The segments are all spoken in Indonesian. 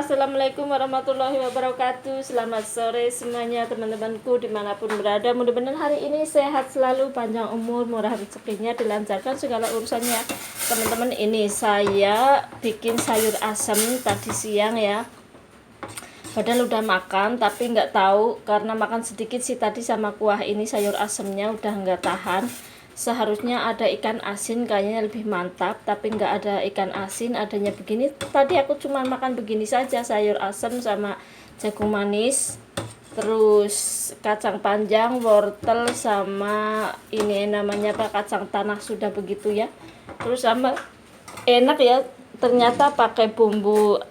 Assalamualaikum warahmatullahi wabarakatuh. Selamat sore semuanya teman-temanku dimanapun berada. Mudah-mudahan hari ini sehat selalu, panjang umur, murah rezekinya, dilancarkan segala urusannya. Teman-teman, ini saya bikin sayur asem tadi siang ya. Padahal udah makan tapi nggak tahu karena makan sedikit sih tadi sama kuah ini sayur asemnya udah nggak tahan. Seharusnya ada ikan asin, kayaknya lebih mantap, tapi nggak ada ikan asin, adanya begini. Tadi aku cuma makan begini saja, sayur asem sama jagung manis, terus kacang panjang, wortel, sama ini namanya apa, kacang tanah, sudah begitu ya. Terus sama enak ya, ternyata pakai bumbu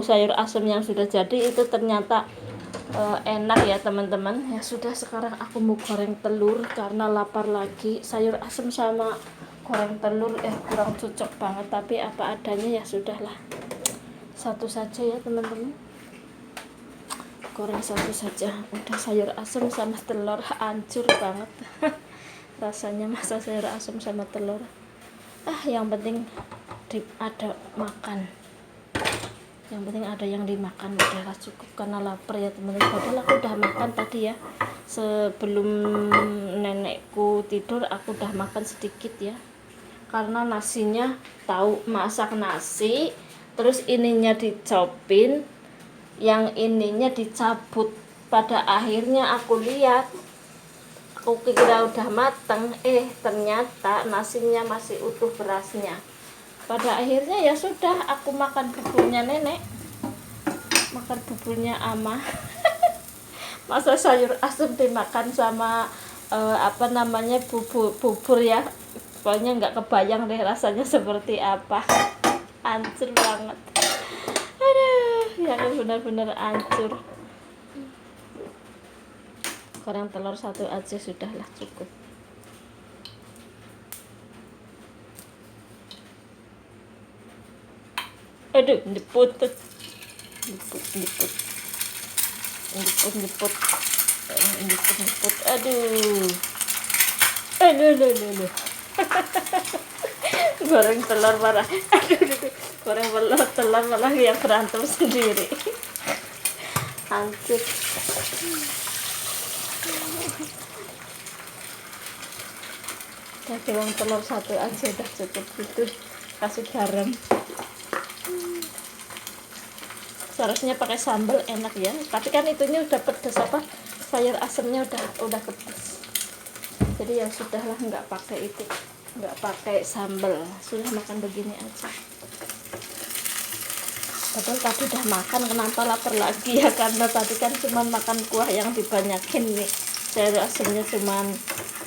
sayur asem yang sudah jadi itu ternyata enak ya teman-teman. Ya sudah, sekarang aku mau goreng telur karena lapar lagi. Sayur asem sama goreng telur kurang cocok banget, tapi apa adanya, ya sudahlah, satu saja ya teman-teman, goreng satu saja. Udah sayur asem sama telur hancur banget rasanya, masa sayur asem sama telur. Yang penting ada makan, yang penting ada yang dimakan, udahlah cukup karena lapar ya teman-teman. Padahal aku udah makan tadi ya, sebelum nenekku tidur aku udah makan sedikit ya, karena nasinya tahu masak nasi terus ininya dicopin, yang ininya dicabut. Pada akhirnya aku lihat, aku kira udah mateng, ternyata nasinya masih utuh berasnya. Pada akhirnya ya sudah, aku makan buburnya nenek, makan buburnya ama masa sayur asem dimakan sama bubur ya. Pokoknya nggak kebayang deh rasanya seperti apa. Hancur banget, aduh, ya benar-benar hancur. Goreng telur satu aja sudahlah, cukup. Aduh, nyeput, aduh. Goreng telur malah, goreng telur malah yang berantem sendiri. Hancur. Goreng telur satu aja udah cukup gitu, kasih garam. Seharusnya pakai sambal enak ya, tapi kan itunya udah pedes, sayur asemnya udah pedes. Jadi ya sudahlah, nggak pakai itu, nggak pakai sambal, sudah makan begini aja. Padahal tadi udah makan, kenapa lapar lagi ya? Karena tadi kan cuma makan kuah yang dibanyakin nih, sayur asemnya cuma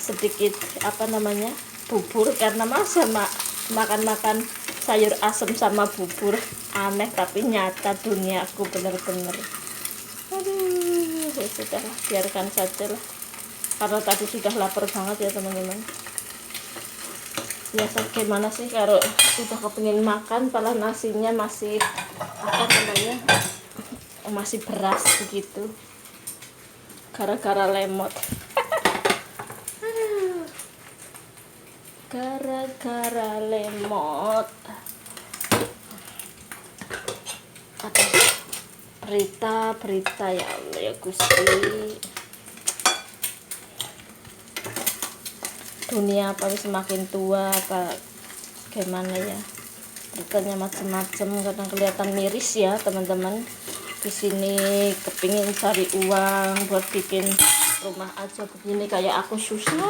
sedikit bubur. Karena masa makan sayur asem sama bubur, aneh tapi nyata dunia aku bener-bener. Aduh, ya sudahlah, biarkan saja lah, karena tadi sudah lapar banget ya teman-teman. Biasa gimana sih kalau udah kepengin makan malah nasinya masih masih beras begitu, gara-gara lemot. Gara-gara lemot. Ada berita ya Allah ya Gusti. Dunia apa semakin tua apa gimana ya, beritanya macam-macam, kadang kelihatan miris ya teman-teman. Di sini kepingin cari uang buat bikin rumah aja begini, kayak aku susah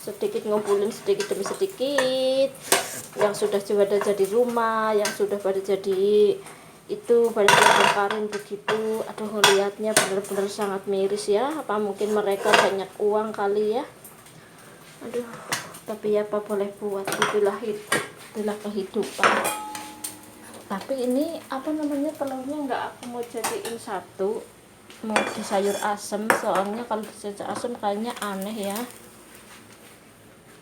sedikit ngumpulin sedikit demi sedikit, yang sudah pada jadi rumah, yang sudah pada jadi itu pada bongkarin begitu. Aduh, ngelihatnya benar-benar sangat miris ya. Apa mungkin mereka banyak uang kali ya? Aduh, tapi ya apa boleh buat, itulah kehidupan. Tapi ini telurnya nggak aku mau jadiin satu, mau di sayur asem, soalnya kalau di sayur asem kayaknya aneh ya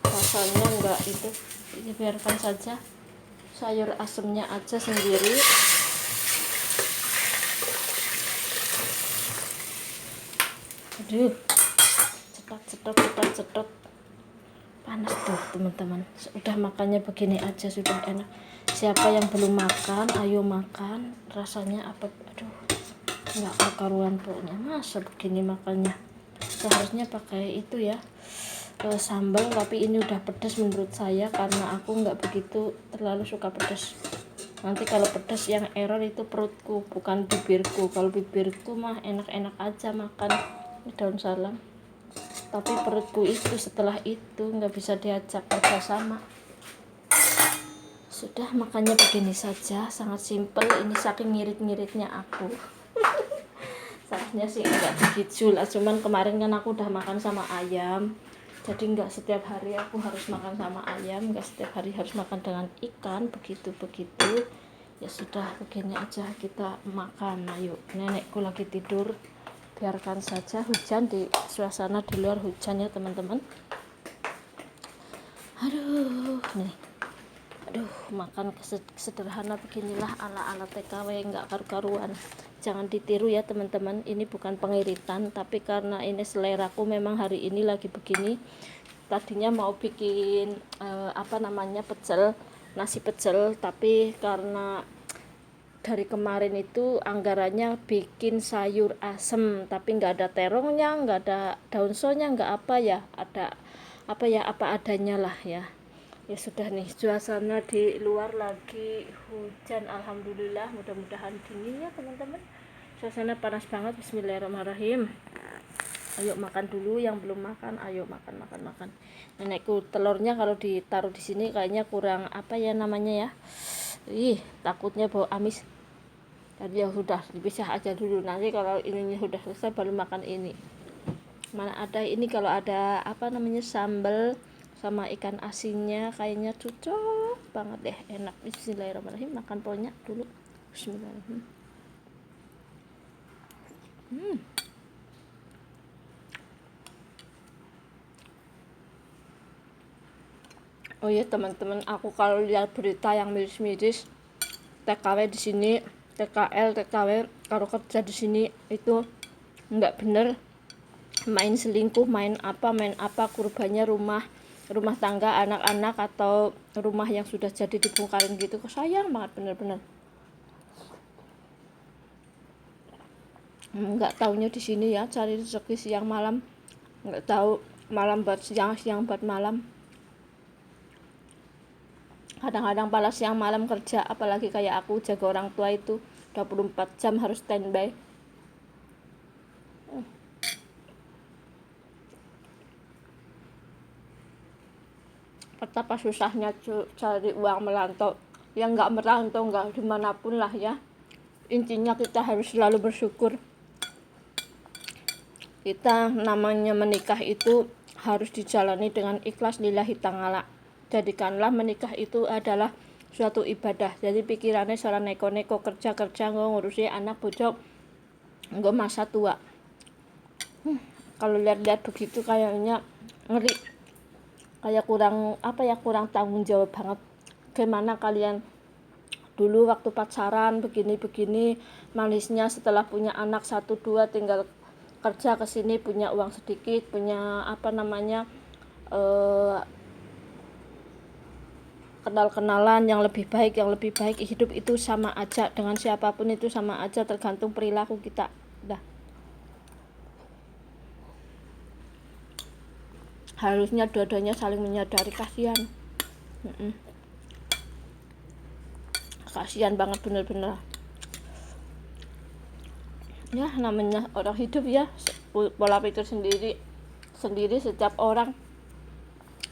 rasanya. Enggak, itu biarkan saja sayur asemnya aja sendiri. Aduh, cetot panas tuh teman-teman. Udah makannya begini aja sudah enak. Siapa yang belum makan, ayo makan. Rasanya apa? Aduh, nggak karuan pokoknya. Masa begini makannya? Seharusnya pakai itu ya, sambal, tapi ini udah pedas menurut saya karena aku nggak begitu terlalu suka pedas. Nanti kalau pedas yang error itu perutku, bukan bibirku. Kalau bibirku mah enak-enak aja makan daun salam, tapi perutku itu setelah itu nggak bisa diajak kerjasama. Sudah, makannya begini saja, sangat simpel. Ini saking ngirit-ngiritnya aku. Seharusnya sih enggak begitu lah, cuman kemarin kan aku udah makan sama ayam, jadi enggak setiap hari aku harus makan sama ayam, enggak setiap hari harus makan dengan ikan, begitu-begitu. Ya sudah, begini aja kita makan. Ayo, nenekku lagi tidur, biarkan saja. Hujan, di suasana di luar hujan ya teman-teman. Aduh, nih. Aduh, makan sederhana beginilah ala-ala TKW, nggak karu-karuan. Jangan ditiru ya teman-teman, ini bukan pengiritan, tapi karena ini seleraku memang hari ini lagi begini. Tadinya mau bikin pecel, nasi pecel, tapi karena dari kemarin itu anggarannya bikin sayur asem, tapi nggak ada terongnya, nggak ada daun sonya, nggak apa adanya lah ya. Ya sudah nih, suasana di luar lagi hujan, alhamdulillah, mudah-mudahan dingin ya teman-teman. Suasana panas banget. Bismillahirrahmanirrahim. Ayo makan dulu, yang belum makan ayo makan. Nenekku telurnya kalau ditaruh di sini kayaknya kurang ya, takutnya bau amis. Jadi ya sudah, dipisah aja dulu, nanti kalau ininya sudah selesai baru makan ini. Mana ada ini, kalau ada sambal sama ikan asinnya kayaknya cocok banget deh, enak. Bismillahirrahmanirrahim, makan pokoknya dulu. Bismillahirrahmanirrahim. Oh iya teman-teman, aku kalau lihat berita yang miris-miris TKW di sini, TKW kalau kerja di sini itu nggak bener, main selingkuh, main apa kurbannya rumah tangga, anak-anak, atau rumah yang sudah jadi dibongkarin gitu. Sayang banget bener-bener. Nggak taunya di sini ya cari rezeki siang malam, nggak tahu malam buat siang, siang buat malam. Kadang-kadang pala siang malam kerja, apalagi kayak aku jaga orang tua itu 24 jam harus standby. Betapa susahnya cari uang merantau. Yang nggak merantau, nggak dimanapun lah ya, intinya kita harus selalu bersyukur. Kita namanya menikah itu harus dijalani dengan ikhlas lillahi ta'ala. Jadikanlah menikah itu adalah suatu ibadah. Jadi pikirannya salah neko-neko, kerja ngurusi anak bojok, nggak masa tua. Kalau lihat-lihat begitu kayaknya ngeri, kayak kurang tanggung jawab banget. Gimana kalian dulu waktu pacaran begini-begini manisnya, setelah punya anak 1-2 tinggal kerja kesini, punya uang sedikit, punya kenal-kenalan yang lebih baik. Hidup itu sama aja dengan siapapun, itu sama aja, tergantung perilaku kita. Dah, harusnya dua-duanya saling menyadari. Kasihan banget bener-bener ya, namanya orang hidup ya, pola pikir sendiri setiap orang.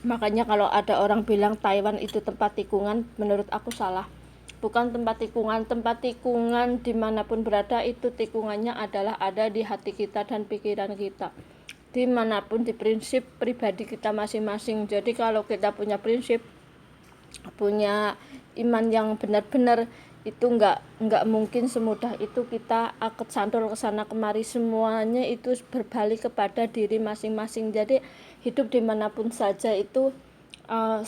Makanya kalau ada orang bilang Taiwan itu tempat tikungan, menurut aku salah. Bukan tempat tikungan dimanapun berada, itu tikungannya adalah ada di hati kita dan pikiran kita, dimanapun, di prinsip pribadi kita masing-masing. Jadi kalau kita punya prinsip, punya iman yang benar-benar, itu nggak mungkin semudah itu kita akut santol kesana kemari. Semuanya itu berbalik kepada diri masing-masing. Jadi hidup dimanapun saja itu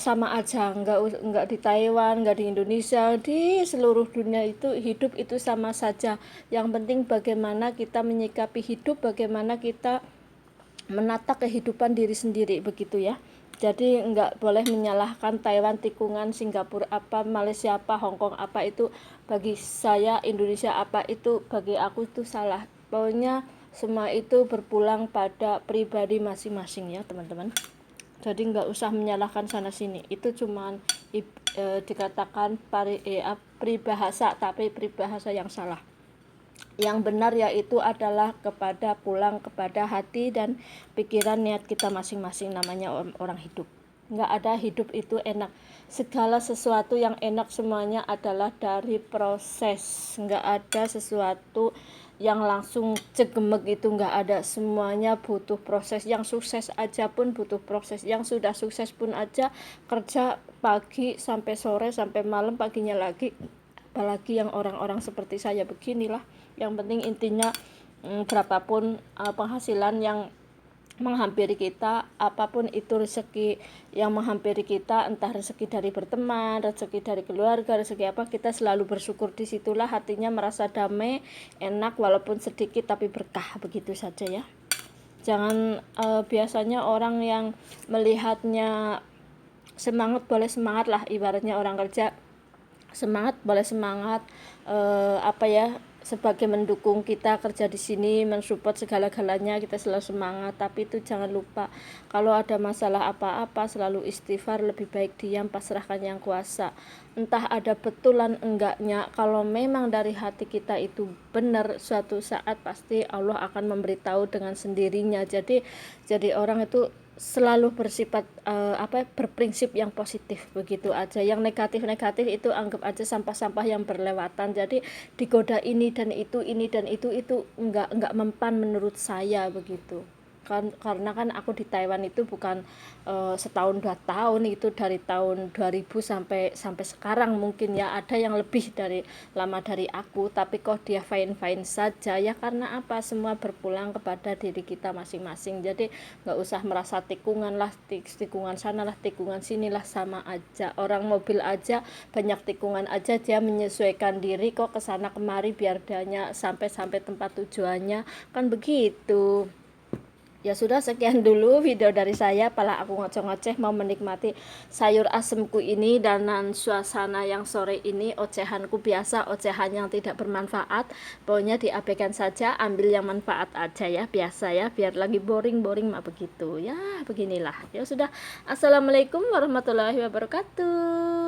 sama aja, nggak di Taiwan, nggak di Indonesia, di seluruh dunia itu hidup itu sama saja. Yang penting bagaimana kita menyikapi hidup, bagaimana kita menata kehidupan diri sendiri, begitu ya. Jadi nggak boleh menyalahkan Taiwan tikungan, Singapura apa, Malaysia apa, Hong Kong apa, itu bagi saya, Indonesia apa, itu bagi aku itu salah. Pokoknya semua itu berpulang pada pribadi masing-masing ya teman-teman. Jadi nggak usah menyalahkan sana sini, itu cuman dikatakan peribahasa, tapi peribahasa yang salah. Yang benar yaitu adalah pulang kepada hati dan pikiran, niat kita masing-masing, namanya orang hidup. Nggak ada hidup itu enak, segala sesuatu yang enak semuanya adalah dari proses. Nggak ada sesuatu yang langsung cegemek, itu nggak ada, semuanya butuh proses. Yang sukses aja pun butuh proses, yang sudah sukses pun aja kerja pagi sampai sore sampai malam, paginya lagi. Apalagi yang orang-orang seperti saya beginilah. Yang penting intinya berapapun penghasilan yang menghampiri kita, apapun itu rezeki yang menghampiri kita, entah rezeki dari berteman, rezeki dari keluarga, rezeki apa, kita selalu bersyukur. Disitulah hatinya merasa damai, enak, walaupun sedikit tapi berkah, begitu saja ya. Jangan biasanya orang yang melihatnya semangat, boleh semangat lah, ibaratnya orang kerja semangat, boleh semangat, sebagai mendukung kita kerja di sini, mensupport segala-galanya, kita selalu semangat. Tapi itu jangan lupa, kalau ada masalah apa-apa selalu istighfar, lebih baik diam, pasrahkan yang kuasa. Entah ada betulan enggaknya, kalau memang dari hati kita itu benar, suatu saat pasti Allah akan memberitahu dengan sendirinya. Jadi orang itu selalu bersifat berprinsip yang positif, begitu aja. Yang negatif-negatif itu anggap aja sampah-sampah yang berlewatan. Jadi digoda ini dan itu enggak mempan menurut saya, begitu. Karena kan aku di Taiwan itu bukan setahun 2 tahun, itu dari tahun 2000 sampai sekarang. Mungkin ya ada yang lebih dari lama dari aku, tapi kok dia fine saja ya. Karena apa, semua berpulang kepada diri kita masing-masing. Jadi nggak usah merasa tikungan lah, tikungan sana lah, tikungan sinilah, sama aja. Orang mobil aja banyak tikungan aja, dia menyesuaikan diri kok kesana kemari biar dia sampai tempat tujuannya, kan begitu. Ya sudah, sekian dulu video dari saya. Pala aku ngoceh-ngoceh mau menikmati sayur asemku ini dan suasana yang sore ini. Ocehanku biasa, ocehan yang tidak bermanfaat. Pokoknya diabaikan saja, ambil yang manfaat aja ya, biasa ya, biar lagi boring mah begitu. Ya beginilah. Ya sudah. Assalamualaikum warahmatullahi wabarakatuh.